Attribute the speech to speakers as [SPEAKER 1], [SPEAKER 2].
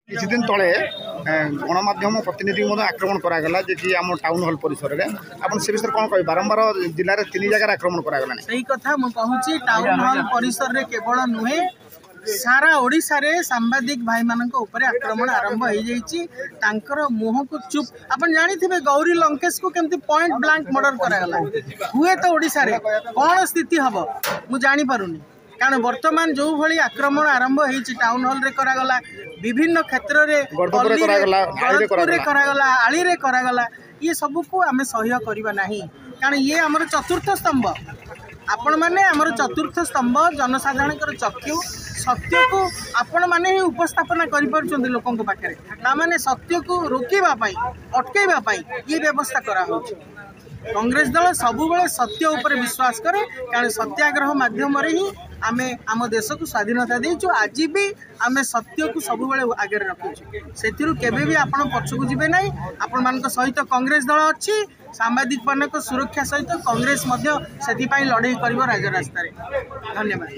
[SPEAKER 1] किसी दिन तले गणमाध्यम प्रतिनिधि आक्रमण करागला जे आम टाउन हॉल परिसर में आप से विषय कौन कह बारंबार जिले में 3 जगह आक्रमण करागला
[SPEAKER 2] सही कथा मुझे टाउन हॉल परिसर में केवल नुहे सारा ओडिशा रे सांबादिक भाई मान आक्रमण आरंभ हो जाइए मुह को चुप आप जानी गौरी लंकेश को केमती पॉइंट ब्लैंक मर्डर करागला हुए तो ओडिशा रे कौन स्थिति हम मु जानी पारुनी कारण बर्तमान जो भली आक्रमण आरंभ होती टाउन हॉल रे करागला विभिन्न क्षेत्र में करागला आली रे करागला ये सब को आम सह्य करवा नहीं कारण ये आमर चतुर्थ स्तंभ आपण मैंने आमर चतुर्थ स्तंभ जनसाधारण चक्षु सत्य को आपण मैंने ही उपस्थापना कर लोकों पाखे ताने सत्य को रोकवाई अटकवाई ये व्यवस्था करा कांग्रेस दल सबुबले सत्य उपर विश्वास करे कारण सत्याग्रह माध्यम ही आमे आम देश को स्वाधीनता देचु आज भी आमे सत्य को सबुबले आगे रखुचु सेथिरु केबे भी आपण पछकु जिबे नाही आपण मानक सहित कांग्रेस दल अछि सांबादिक मानक सुरक्षा सहित कांग्रेस मध्य सेति पई लड़ाई करिवो राजरास्ता रे। धन्यवाद।